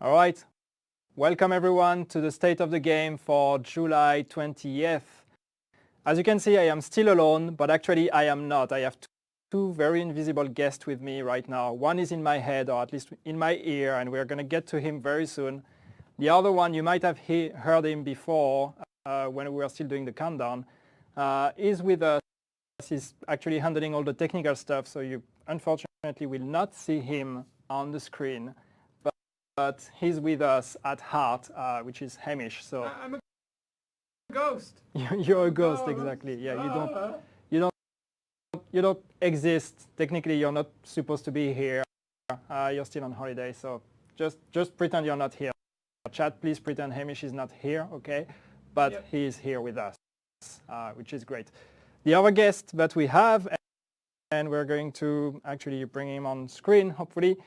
All right, welcome everyone to the State of the Game for July 20th. As you can see, I am still alone, but actually I am not. I have two very invisible guests with me right now. One is in my head, or at least in my ear, and we're going to get to him very soon. The other one, you might have heard him before when we were still doing the countdown, is with us. He's actually handling all the technical stuff, so you unfortunately will not see him on the screen. But he's with us at heart, which is Hamish. So I'm a ghost. You're a ghost, exactly. Yeah, you don't exist. Technically, you're not supposed to be here. You're still on holiday, so just pretend you're not here. Chat, please pretend Hamish is not here, okay? But yep, he is here with us, which is great. The other guest that we have, and we're going to actually bring him on screen, hopefully,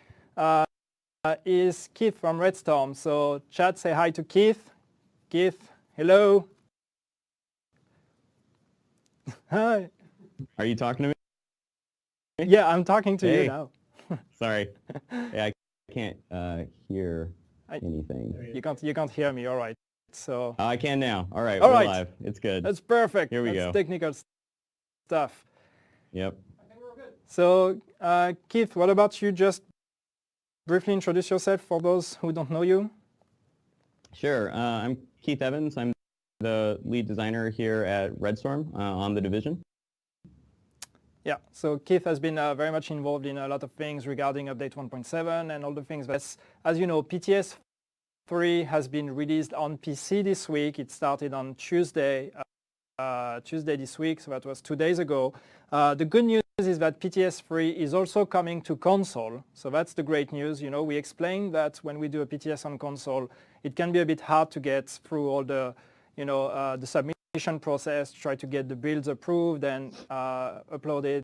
is Keith from Redstorm. So chat, say hi to Keith. Keith, hello. Hi. Are you talking to me? Yeah, I'm talking to you now. Sorry. Yeah, I can't hear anything. You can't hear me, all right. So I can now. All right, all we're right, live. It's good. That's perfect. Here we That's go. Technical stuff. Yep. I think we're good. So Keith, what about you just briefly introduce yourself for those who don't know you? Sure. I'm Keith Evans. I'm the lead designer here at Redstorm on the division. Yeah, so Keith has been very much involved in a lot of things regarding update 1.7 and all the things. As you know, PTS3 has been released on PC this week. It started on Tuesday this week, so that was 2 days ago. The good news is that PTS3 is also coming to console, so that's the great news. You know, we explained that when we do a PTS on console, it can be a bit hard to get through all the, the submission process, try to get the builds approved and uploaded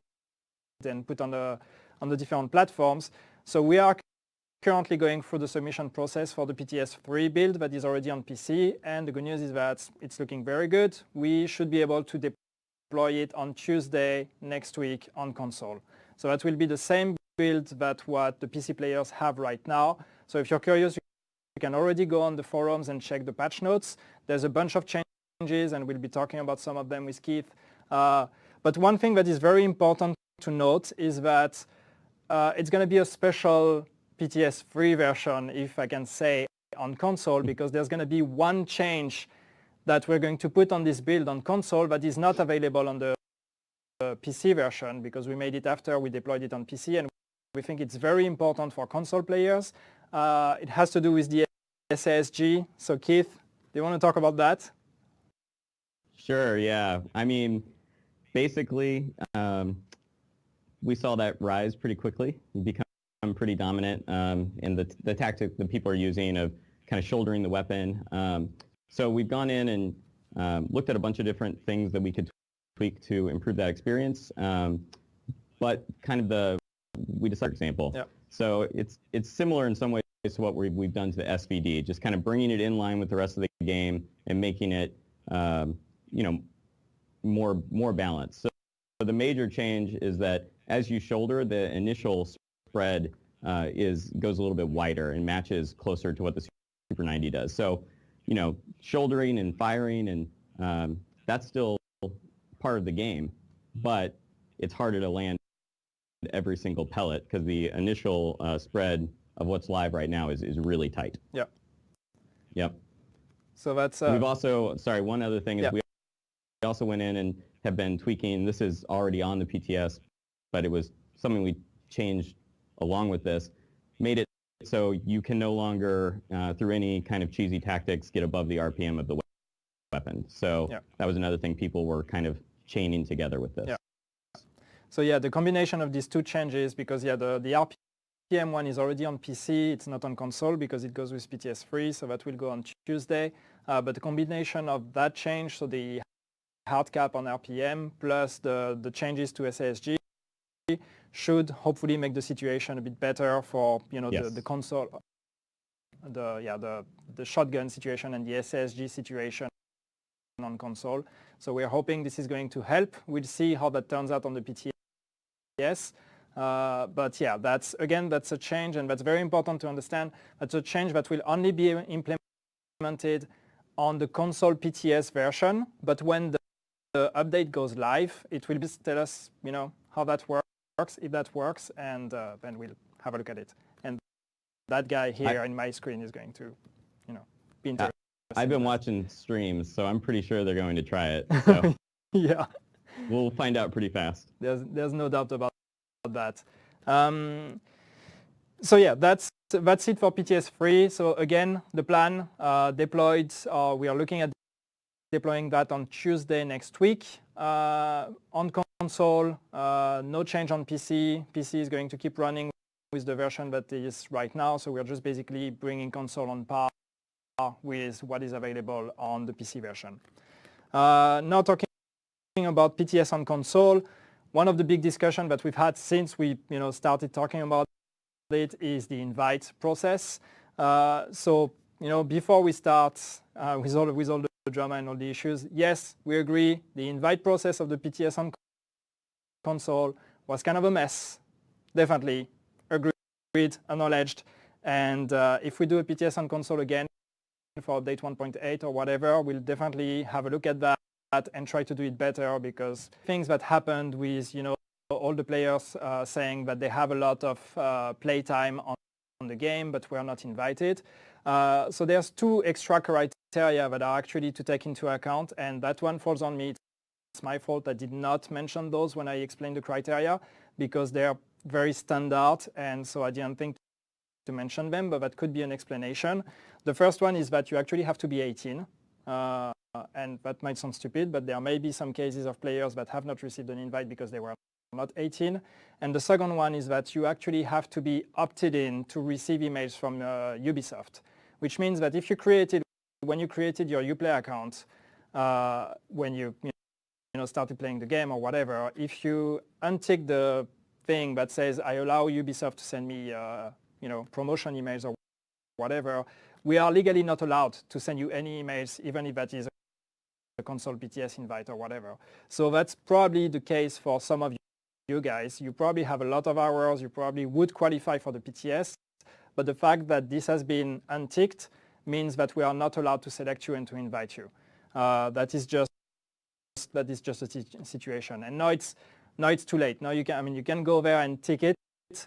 and put on the different platforms. So we are currently going through the submission process for the PTS3 build that is already on PC, and the good news is that it's looking very good. We should be able to deploy it on Tuesday next week on console. So that will be the same build that what the PC players have right now. So if you're curious, you can already go on the forums and check the patch notes. There's a bunch of changes, and we'll be talking about some of them with Keith. But one thing that is very important to note is that it's going to be a special PTS3 version, if I can say, on console, because there's going to be one change that we're going to put on this build on console that is not available on the PC version, because we made it after we deployed it on PC, and we think it's very important for console players. It has to do with the SASG. So Keith, do you want to talk about that? Sure, yeah. I mean, basically, we saw that rise pretty quickly, become pretty dominant in the tactic that people are using of kind of shouldering the weapon. So we've gone in and looked at a bunch of different things that we could tweak to improve that experience. But kind of we decided, for example. Yep. So it's similar in some ways to what we've done to the SVD, just kind of bringing it in line with the rest of the game and making it, more balanced. So the major change is that as you shoulder, the initial spread goes a little bit wider and matches closer to what the Super 90 does. So, shouldering and firing, and that's still part of the game, but it's harder to land every single pellet because the initial spread of what's live right now is really tight. Yep. Yep. So that's... We've also, sorry, one other thing is we also went in and have been tweaking. This is already on the PTS, but it was something we changed along with this, made it so you can no longer, through any kind of cheesy tactics, get above the RPM of the weapon. So that was another thing people were kind of chaining together with this. Yeah. So yeah, the combination of these two changes, because the RPM one is already on PC, it's not on console because it goes with PTS3, so that will go on Tuesday. But the combination of that change, so the hard cap on RPM plus the changes to SASG, should hopefully make the situation a bit better for the console, the shotgun situation and the SASG situation on console. So we're hoping this is going to help. We'll see how that turns out on the PTS. But yeah, that's a change, and that's very important to understand. That's a change that will only be implemented on the console PTS version, but when the update goes live, it will tell us, how that works, if that works, and then we'll have a look at it. And that guy here in my screen is going to, be interested. I've been watching streams, so I'm pretty sure they're going to try it. So yeah, we'll find out pretty fast. There's no doubt about that. So yeah, that's it for PTS3. So again, the plan deployed. We are looking at deploying that on Tuesday next week. On console, no change on PC. PC is going to keep running with the version that is right now. So we're just basically bringing console on par with what is available on the PC version. Now talking about PTS on console, one of the big discussions that we've had since we started talking about it is the invite process. So before we start with all the drama and all the issues, yes, we agree the invite process of the PTS on console was kind of a mess. Definitely agreed, acknowledged. And if we do a PTS on console again for update 1.8 or whatever, we'll definitely have a look at that and try to do it better, because things that happened with all the players saying that they have a lot of playtime on the game but were not invited. So there's two extra criteria that are actually to take into account, and that one falls on me. It's my fault I did not mention those when I explained the criteria, because they're very standard, and so I didn't think to mention them, but that could be an explanation. The first one is that you actually have to be 18. And that might sound stupid, but there may be some cases of players that have not received an invite because they were not 18. And the second one is that you actually have to be opted in to receive emails from Ubisoft, which means that if when you created your Uplay account, when you started playing the game or whatever, if you untick the thing that says I allow Ubisoft to send me promotion emails or whatever, we are legally not allowed to send you any emails, even if that is a console PTS invite or whatever. So that's probably the case for some of you guys. You probably have a lot of hours. You probably would qualify for the PTS. But the fact that this has been unticked means that we are not allowed to select you and to invite you. That is just a situation. And now it's too late. Now you can go there and tick it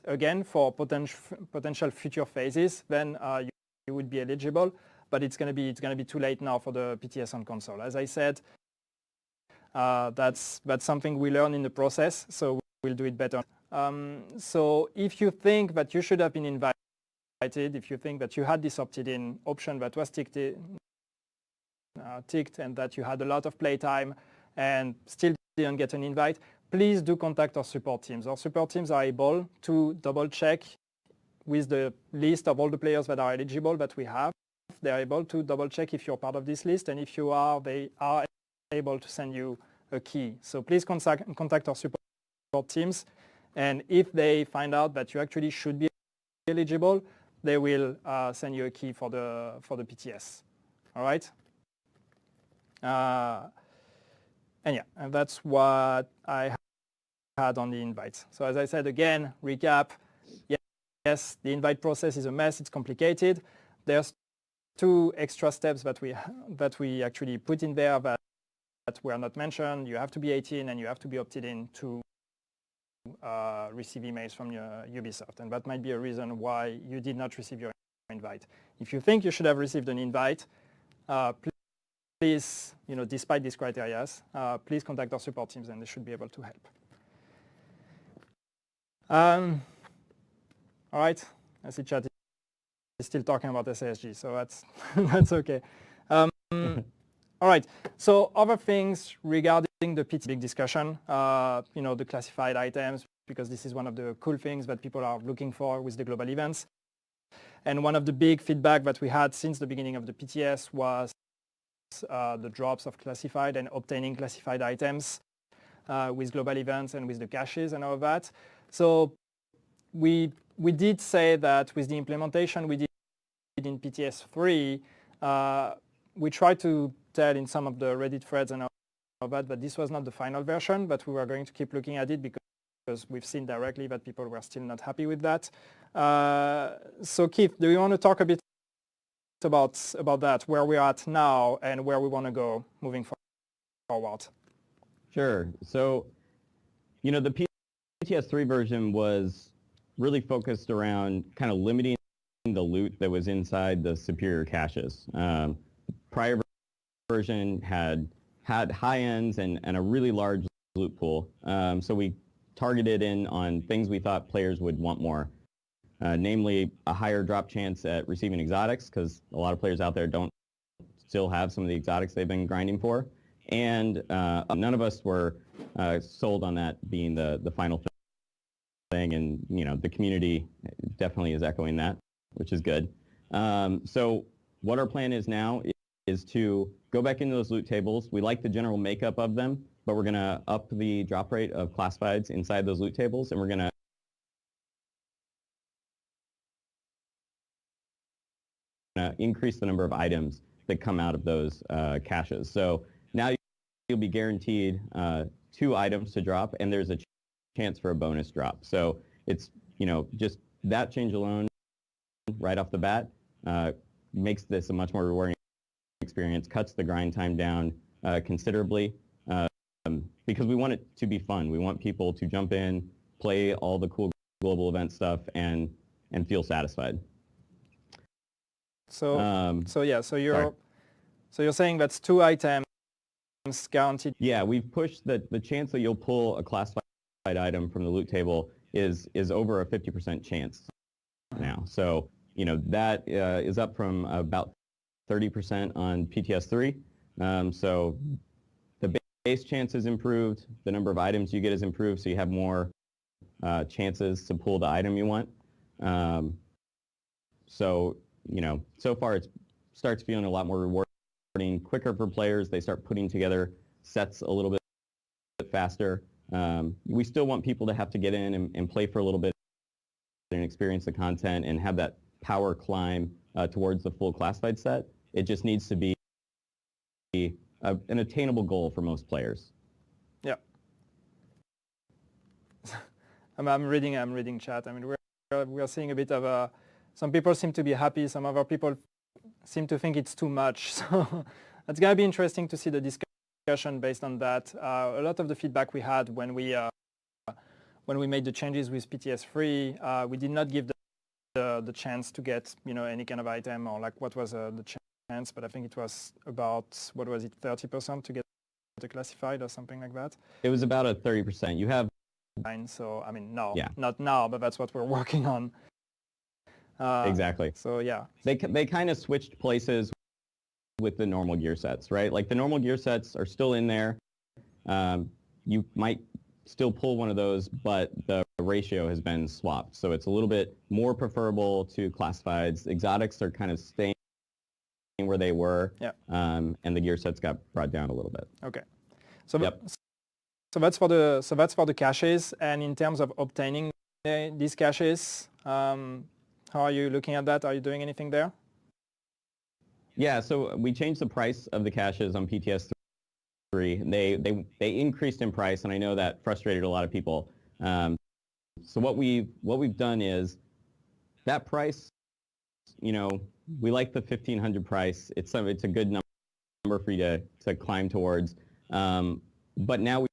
again for potential future phases. Then you would be eligible, but it's going to be too late now for the PTS on console. As I said, that's something we learn in the process, so we'll do it better. So if you think that you should have been invited, if you think that you had this opted-in option that was ticked and that you had a lot of playtime and still didn't get an invite, please do contact our support teams. Our support teams are able to double-check with the list of all the players that are eligible that we have. They're able to double-check if you're part of this list, and if you are, they are able to send you a key. So please contact our support teams, and if they find out that you actually should be eligible, they will send you a key for the PTS. All right? And that's what I had on the invites. So as I said, again, recap. Yes, the invite process is a mess. It's complicated. There's two extra steps that we actually put in there that were not mentioned. You have to be 18 and you have to be opted in to receive emails from Ubisoft, and that might be a reason why you did not receive your invite. If you think you should have received an invite, please, despite these criteria, please contact our support teams, and they should be able to help. All right, I see chat is still talking about SASG, so that's okay. All right, so other things regarding the PT big discussion, the classified items, because this is one of the cool things that people are looking for with the global events. And one of the big feedback that we had since the beginning of the PTS was the drops of classified and obtaining classified items with global events and with the caches and all of that. So we did say that with the implementation we did in PTS3, we tried to tell in some of the Reddit threads and all that this was not the final version, but we were going to keep looking at it because because we've seen directly that people were still not happy with that. So Keith, do you want to talk a bit about that, where we're at now and where we want to go moving forward? Sure. So, the PTS3 version was really focused around kind of limiting the loot that was inside the superior caches. Prior version had high ends and a really large loot pool. So we targeted in on things we thought players would want more, namely a higher drop chance at receiving exotics, because a lot of players out there don't still have some of the exotics they've been grinding for. And none of us were sold on that being the final thing, and the community definitely is echoing that, which is good. So what our plan is now is to go back into those loot tables. We like the general makeup of them, but we're going to up the drop rate of classifieds inside those loot tables, and we're going to increase the number of items that come out of those caches. So now you'll be guaranteed 2 items to drop, and there's a chance for a bonus drop. So it's, just that change alone right off the bat makes this a much more rewarding experience, cuts the grind time down considerably, because we want it to be fun. We want people to jump in, play all the cool global event stuff, and feel satisfied. So you're saying that's 2 items guaranteed. Yeah, we've pushed the chance that you'll pull a classified item from the loot table is over a 50% chance now. So that is up from about 30% on PTS3. So the base chance is improved. The number of items you get is improved, so you have more chances to pull the item you want. So far it starts feeling a lot more rewarding, quicker for players. They start putting together sets a little bit faster. We still want people to have to get in and play for a little bit and experience the content and have that power climb towards the full classified set. It just needs to be an attainable goal for most players. Yeah. I'm reading chat. I mean, we're seeing a bit of some people seem to be happy. Some other people seem to think it's too much. So it's going to be interesting to see the discussion based on that. A lot of the feedback we had when we made the changes with PTS3, we did not give the chance to get any kind of item, or like what was the chance, but I think it was about, what was it, 30% to get the classified or something like that. It was about a 30%. You have so I mean, no, yeah. Not now, but that's what we're working on. Exactly. So yeah, they kind of switched places with the normal gear sets, right? Like the normal gear sets are still in there. You might still pull one of those, but the ratio has been swapped. So it's a little bit more preferable to classifieds. Exotics are kind of staying where they were, yeah. And the gear sets got brought down a little bit. Okay. So yep. So that's for the caches. And in terms of obtaining these caches, how are you looking at that? Are you doing anything there? Yeah, so we changed the price of the caches on PTS3. They increased in price, and I know that frustrated a lot of people. So what we've done is that price, we like the 1,500 price. It's a good number for you to climb towards. But now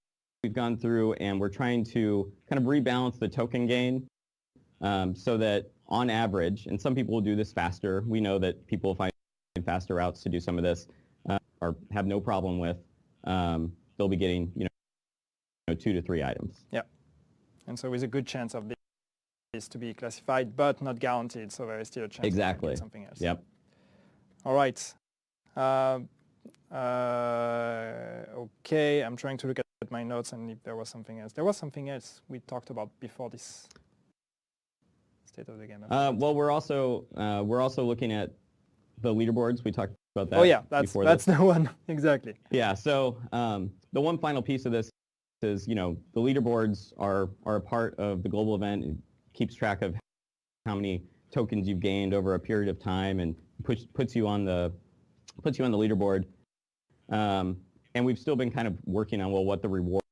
we've gone through and we're trying to kind of rebalance the token gain, so that on average, and some people will do this faster. We know that people find faster routes to do some of this, or have no problem with. They'll be getting 2 to 3 items. Yeah, and so with a good chance of this to be classified, but not guaranteed. So there is still a chance exactly. to get something else. Yep. All right. Okay, I'm trying to look at my notes and if there was something else. There was something else we talked about before this state of the game. Well, we're also looking at the leaderboards. We talked about that. Oh yeah, that's the one. Exactly. Yeah. So the one final piece of this is, the leaderboards are a part of the global event. It keeps track of how many tokens you've gained over a period of time and puts you on the leaderboard. And we've still been kind of working on what the reward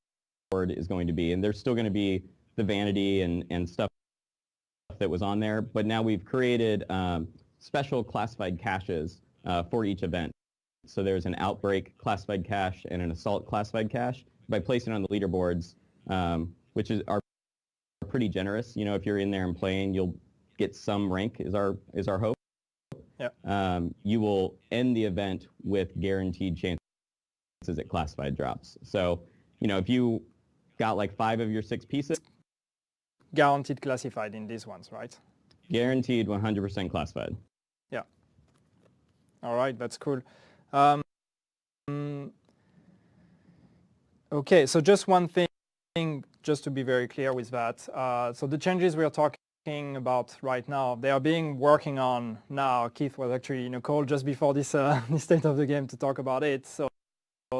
is going to be, and there's still going to be the vanity and stuff that was on there, but now we've created special classified caches for each event. So there's an outbreak classified cache and an assault classified cache. By placing it on the leaderboards, which are pretty generous. You know, if you're in there and playing, you'll get some rank is our hope. Yeah. You will end the event with guaranteed chances at classified drops. So, you know, if you got like 5 of your 6 pieces, Guaranteed classified in these ones, right? guaranteed 100% classified. Yeah. All right, that's cool. Okay, so just one thing, just to be very clear with that. So the changes we are talking about right now, they are being working on now. Keith was actually in a call just before this, this state of the game to talk about it. So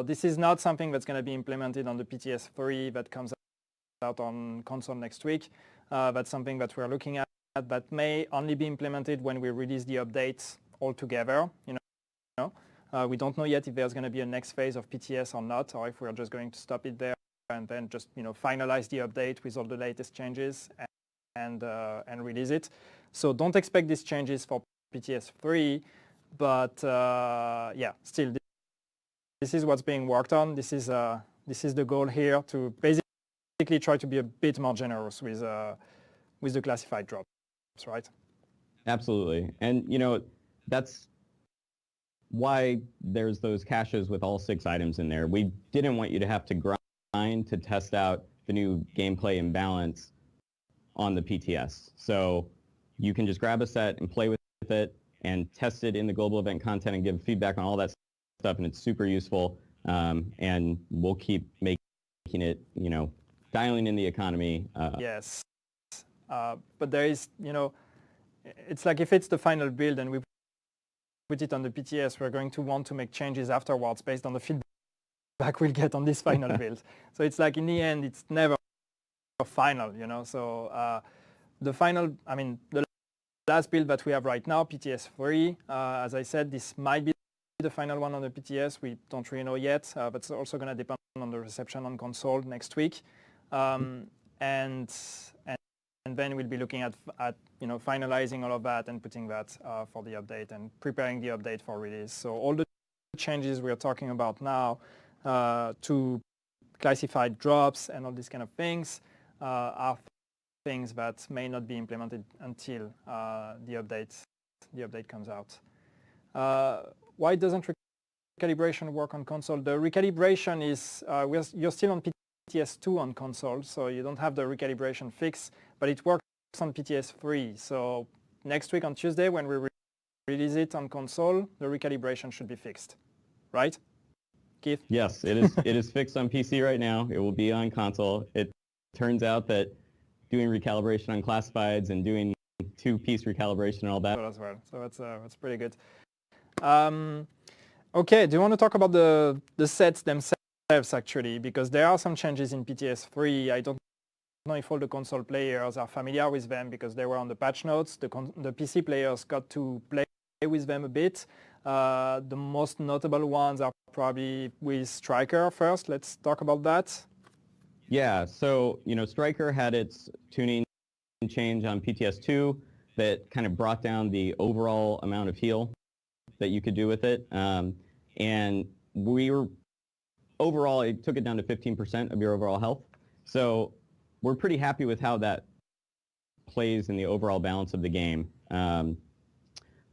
this is not something that's going to be implemented on the PTS3 that comes out on console next week. That's something that we're looking at that may only be implemented when we release the updates altogether. You know, we don't know yet if there's going to be a next phase of PTS or not, or if we're just going to stop it there and then just finalize the update with all the latest changes and release it. So don't expect these changes for PTS3, but yeah, still this is what's being worked on. This is the goal here, to basically try to be a bit more generous with the classified drops, right? Absolutely. And, you know, that's why there's those caches with all 6 items in there. We didn't want you to have to grind to test out the new gameplay and balance on the PTS. So you can just grab a set and play with it and test it in the global event content and give feedback on all that stuff, and it's super useful. And we'll keep making it, you know, dialing in the economy. Yes. But there is, it's like if it's the final build and we put it on the PTS, we're going to want to make changes afterwards based on the feedback we'll get on this final build. So it's like in the end, it's never final, So the final, the last build that we have right now, PTS3, as I said, this might be the final one on the PTS. We don't really know yet, but it's also going to depend on the reception on console next week. And then we'll be looking at finalizing all of that and putting that for the update and preparing the update for release. So all the changes we are talking about now to classified drops and all these kind of things are things that may not be implemented until the update comes out. Why doesn't recalibration work on console? The recalibration is you're still on PTS2 on console, so you don't have the recalibration fix, but it works on PTS3. So next week on Tuesday, when we release it on console, the recalibration should be fixed, right, Keith? Yes, it is. It is fixed on PC right now. It will be on console. It turns out that doing recalibration on classifieds and doing 2-piece recalibration and all that. As well. So that's pretty good. Okay, do you want to talk about the sets themselves actually? Because there are some changes in PTS3. I don't know if all the console players are familiar with them because they were on the patch notes. The PC players got to play with them a bit. The most notable ones are probably with Striker first. Let's talk about that. Yeah, so Striker had its tuning change on PTS2 that kind of brought down the overall amount of heal that you could do with it. And overall, it took it down to 15% of your overall health. So we're pretty happy with how that plays in the overall balance of the game.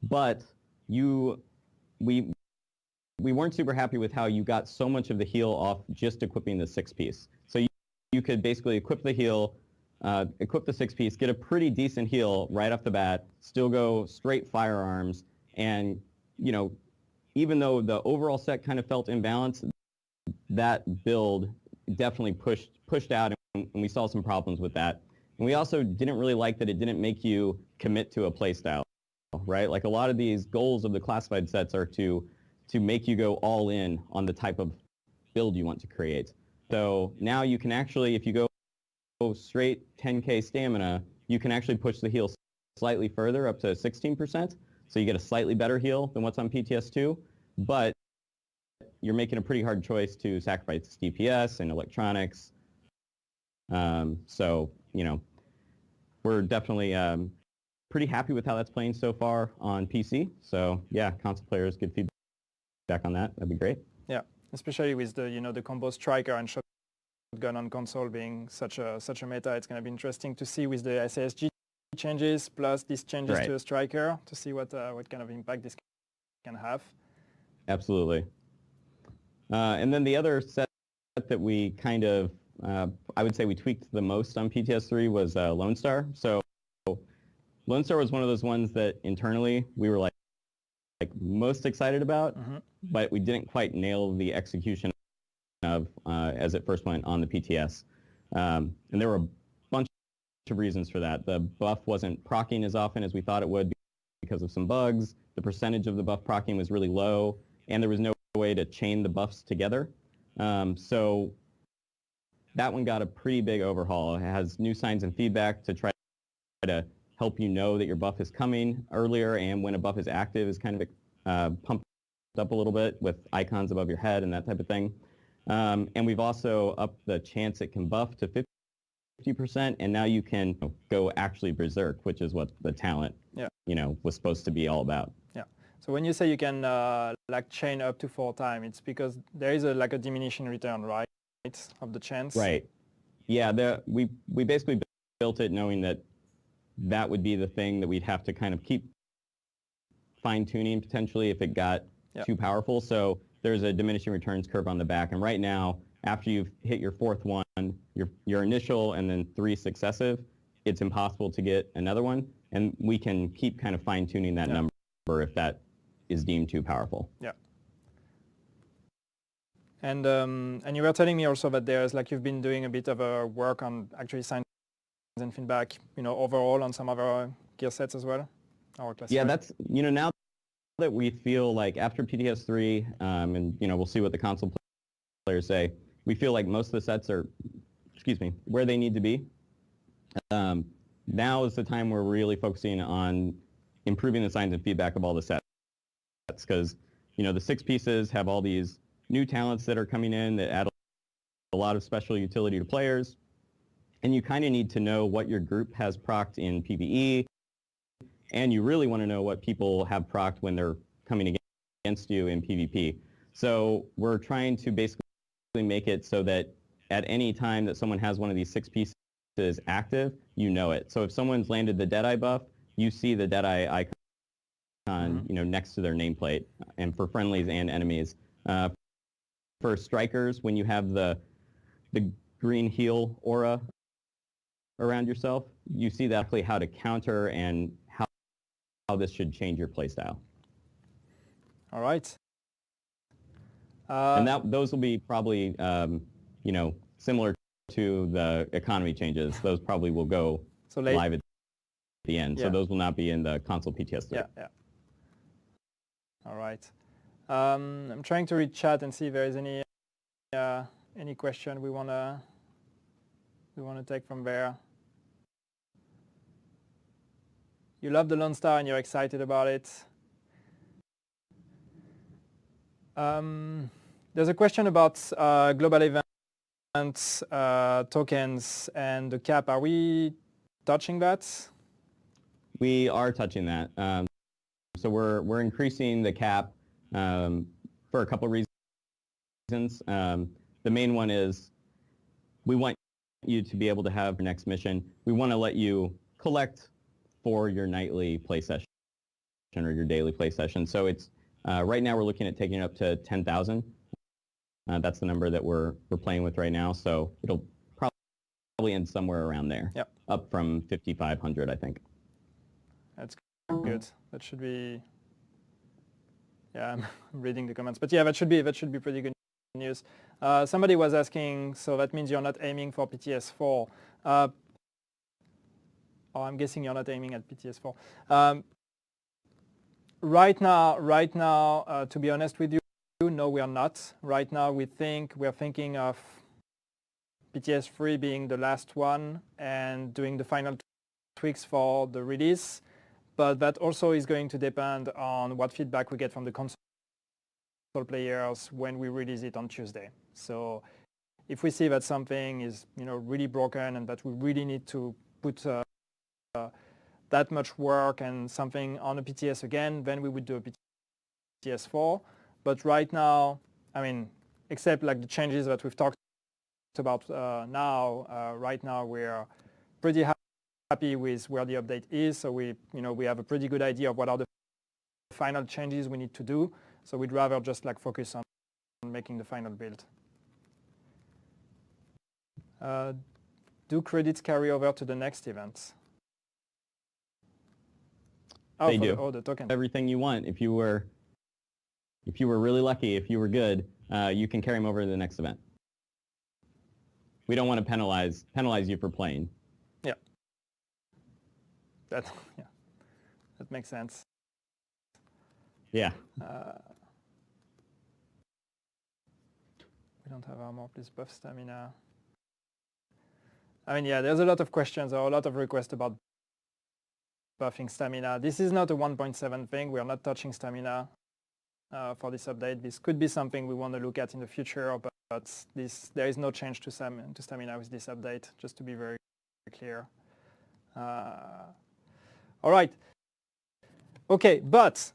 But we weren't super happy with how you got so much of the heal off just equipping the 6-piece. So you could basically equip the heal, equip the 6-piece, get a pretty decent heal right off the bat, still go straight firearms, and even though the overall set kind of felt imbalanced, that build definitely pushed out, and we saw some problems with that. And we also didn't really like that it didn't make you commit to a playstyle, right? Like a lot of these goals of the classified sets are to make you go all in on the type of build you want to create. So now you can actually, if you go straight 10K stamina, you can actually push the heal slightly further, up to 16%. So you get a slightly better heal than what's on PTS2, but you're making a pretty hard choice to sacrifice DPS and electronics. So we're definitely pretty happy with how that's playing so far on PC. So yeah, console players, good feedback on that. That'd be great. Yeah, especially with the combo striker and shotgun on console being such a meta. It's going to be interesting to see with the SASG changes plus these changes to a striker to see what kind of impact this can have. Absolutely. And then the other set that we kind of, I would say we tweaked the most on PTS3 was Lone Star. So Lone Star was one of those ones that internally we were like most excited about, but we didn't quite nail the execution of as it first went on the PTS. And there were a bunch of reasons for that. The buff wasn't proccing as often as we thought it would because of some bugs. The percentage of the buff proccing was really low, and there was no way to chain the buffs together. So that one got a pretty big overhaul. It has new signs and feedback to try to help you know that your buff is coming earlier, and when a buff is active is kind of pumped up a little bit with icons above your head and that type of thing. And we've also upped the chance it can buff to 50%, and now you can go actually berserk, which is what the talent was supposed to be all about. Yeah. So when you say you can chain up to 4 times, it's because there is a diminishing return, right, of the chance? Right. Yeah. We basically built it knowing that would be the thing that we'd have to kind of keep fine-tuning potentially if it got too powerful. So there's a diminishing returns curve on the back, and right now, after you've hit your 4th one, your initial and then 3 successive, it's impossible to get another one, and we can keep kind of fine-tuning that number if that is deemed too powerful. Yeah. And you were telling me also that there's you've been doing a bit of a work on actually signs and feedback, overall on some of our gear sets as well. Yeah, that's now that we feel like after PTS3, and we'll see what the console players say, we feel like most of the sets are, where they need to be. Now is the time we're really focusing on improving the signs and feedback of all the sets, because the 6 pieces have all these new talents that are coming in that add a lot of special utility to players, and you kind of need to know what your group has procced in PvE, and you really want to know what people have procced when they're coming against you in PvP. So we're trying to basically make it so that at any time that someone has one of these 6 pieces active, you know it. So if someone's landed the Deadeye buff, you see the Deadeye icon next to their nameplate, and for friendlies and enemies. For strikers, when you have the green heal aura around yourself, you see exactly how to counter and how this should change your playstyle. All right. And those will be probably, similar to the economy changes. Those probably will go live at the end. So those will not be in the console PTS3. Yeah. All right. I'm trying to read chat and see if there is any question we wanna take from there. You love the Lone Star and you're excited about it. There's a question about global events, tokens, and the cap. Are we touching that? We are touching that. So we're increasing the cap for a couple of reasons. The main one is we want you to be able to have your next mission. We want to let you collect for your nightly play session or your daily play session. So it's right now we're looking at taking it up to 10,000. That's the number that we're playing with right now. So it'll probably end somewhere around there. Yep. Up from 5,500, I think. That's good. That should be. Yeah, I'm reading the comments, but yeah, that should be pretty good news. Somebody was asking, so that means you're not aiming for PTS4. I'm guessing you're not aiming at PTS4. Right now, to be honest with you, no, we are not. Right now, we're thinking of PTS3 being the last one and doing the final tweaks for the release. But that also is going to depend on what feedback we get from the console players when we release it on Tuesday. So if we see that something is really broken and that we really need to put that much work and something on a PTS again, then we would do a PTS4. But right now, I mean, except like the changes that we've talked about right now we're pretty happy with where the update is. So we have a pretty good idea of what are the final changes we need to do. So we'd rather just like focus on making the final build. Do credits carry over to the next event? Oh, they do. The token. Everything you want. If you were really lucky, if you were good, you can carry them over to the next event. We don't want to penalize you for playing. Yeah. That makes sense. Yeah. We don't have armor, please buff stamina. I mean, yeah, there's a lot of questions or a lot of requests about buffing stamina. This is not a 1.7 thing. We are not touching stamina for this update. This could be something we want to look at in the future, but there is no change to stamina with this update, just to be very clear. All right. Okay,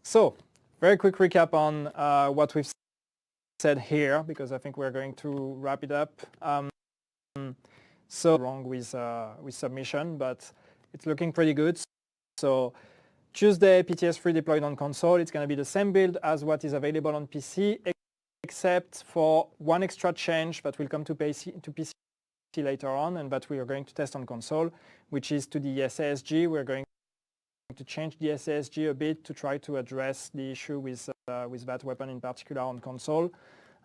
so very quick recap on what we've said here, because I think we're going to wrap it up. So wrong with submission, but it's looking pretty good. So Tuesday, PTS3 deployed on console. It's going to be the same build as what is available on PC, except for one extra change that will come to PC later on and that we are going to test on console, which is to the SASG. We're going to change the SASG a bit to try to address the issue with that weapon in particular on console.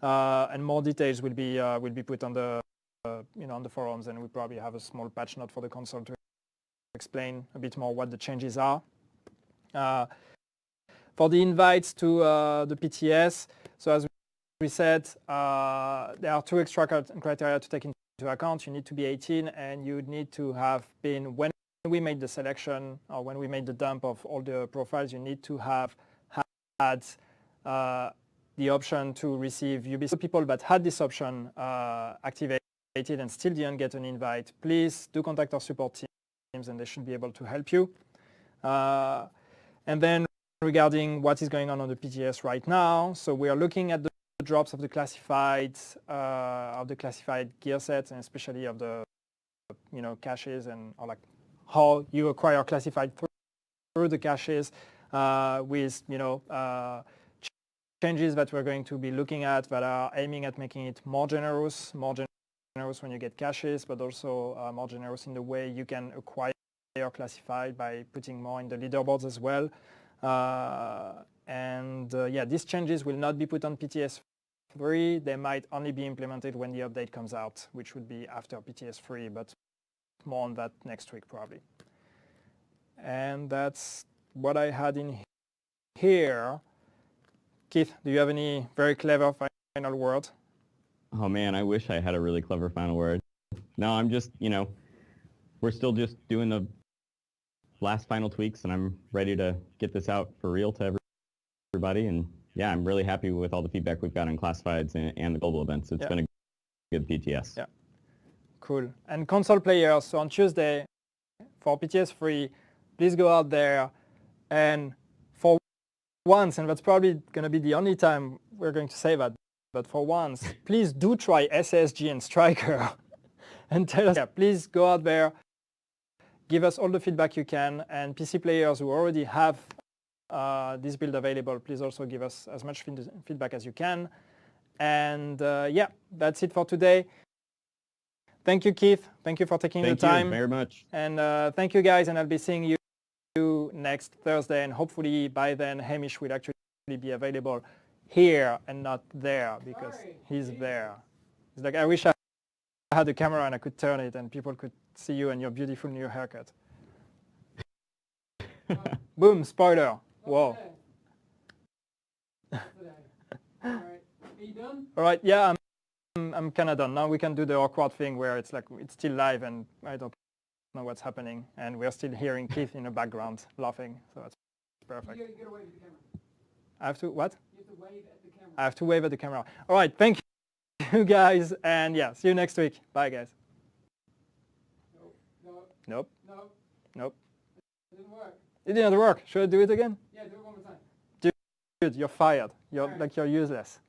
And more details will be put on the on the forums, and we probably have a small patch note for the console to explain a bit more what the changes are. For the invites to the PTS, so as we said, there are two extra criteria to take into account. You need to be 18 and you need to have been, when we made the selection or when we made the dump of all the profiles, you need to have had the option to receive Ubisoft. People that had this option activated and still didn't get an invite, please do contact our support teams and they should be able to help you. And then regarding what is going on the PTS right now, so we are looking at the drops of the classified gear sets, and especially of the caches and or like how you acquire classified through the caches, with changes that we're going to be looking at that are aiming at making it more generous when you get caches, but also more generous in the way you can acquire classified by putting more in the leaderboards as well. Yeah, these changes will not be put on PTS3. They might only be implemented when the update comes out, which would be after PTS3, but more on that next week probably. And that's what I had in here. Keith, do you have any very clever final word? Oh man, I wish I had a really clever final word. No, I'm just, we're still just doing the last final tweaks, and I'm ready to get this out for real to everybody. And yeah, I'm really happy with all the feedback we've got on classifieds and the global events. It's been a good PTS. Yeah, cool. And console players, so on Tuesday for PTS3, please go out there and for once, and that's probably going to be the only time we're going to say that, but for once, please do try SSG and Striker and tell us, please go out there, give us all the feedback you can, and PC players who already have this build available, please also give us as much feedback as you can. And yeah, that's it for today. Thank you, Keith. Thank you for taking the time. Thank you very much. And thank you, guys, and I'll be seeing you next Thursday, and hopefully by then Hamish will actually be available here and not there, because he's there. It's like, I wish I had a camera and I could turn it and people could see you and your beautiful new haircut. Boom, spoiler. Whoa. All right. Are you done? All right, yeah, I'm kind of done. Now we can do the awkward thing where it's like it's still live and I don't know what's happening, and we're still hearing Keith in the background laughing, so that's perfect. You gotta wave at the camera. I have to, what? You have to wave at the camera. I have to wave at the camera. All right, thank you guys, and yeah, see you next week. Bye, guys. No, Nope. no, Nope. it didn't work. It didn't work. Should I do it again? Yeah, do it one more time. Dude, you're fired. You're Alright. like you're useless.